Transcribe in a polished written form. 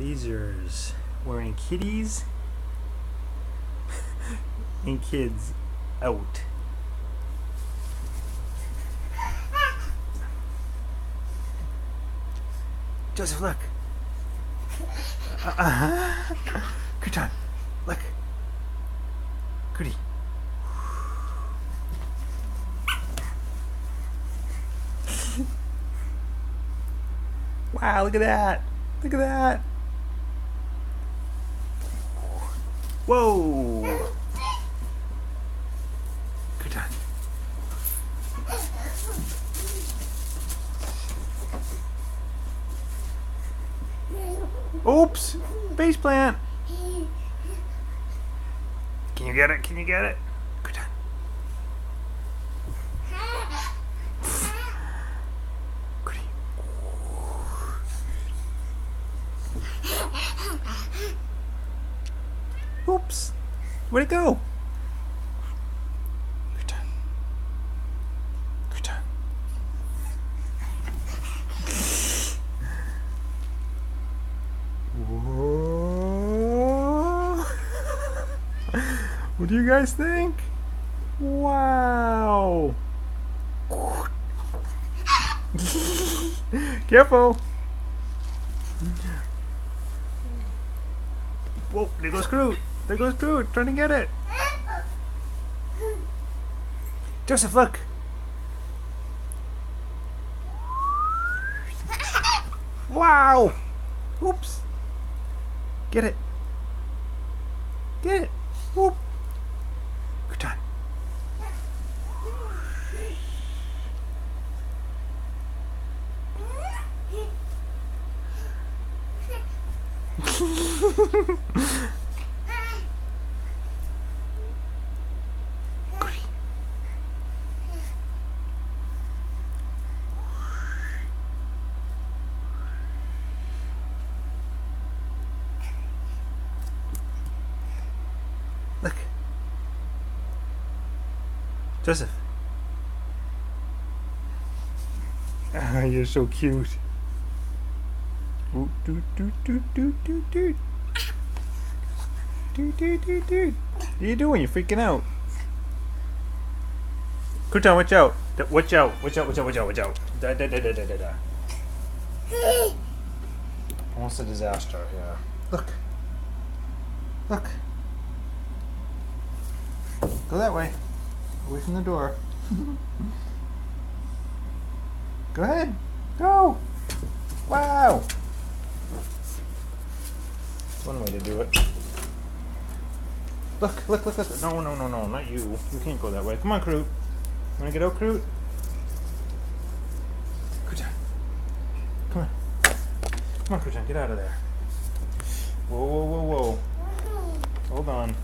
Lasers wearing kitties and kids out. Joseph, look. Kutan, look. Goody. Wow, look at that. Look at that. Whoa. Kutan. Oops. Face plant. Can you get it? Can you get it? Kutan. Goody. Oops. Where'd it go? Kutan. Kutan. Whoa. What do you guys think? Wow. Careful. Whoa, there goes Groot. There goes Groot, trying to get it. Joseph, look. Wow. Oops. Get it. Get it. Whoop. Good time. Look. Joseph. Ah, you're so cute. Ooh, doot, doot, doot, doot, doot, doot. Doot, doot, doot, doot. What are you doing? You're freaking out. Kutan, watch out. Watch out. Watch out, watch out, watch out, watch out. Da, da, da, da, da, da, da. Almost a disaster, yeah. Look. Look. Go that way. Away from the door. Go ahead. Go. Wow. That's one way to do it. Look, look, look, look. No, no, no, no, not you. You can't go that way. Come on, Groot. Wanna get out, Groot? Kutan. Come on. Come on, Kutan. Get out of there. Whoa, whoa, whoa, whoa. Hold on.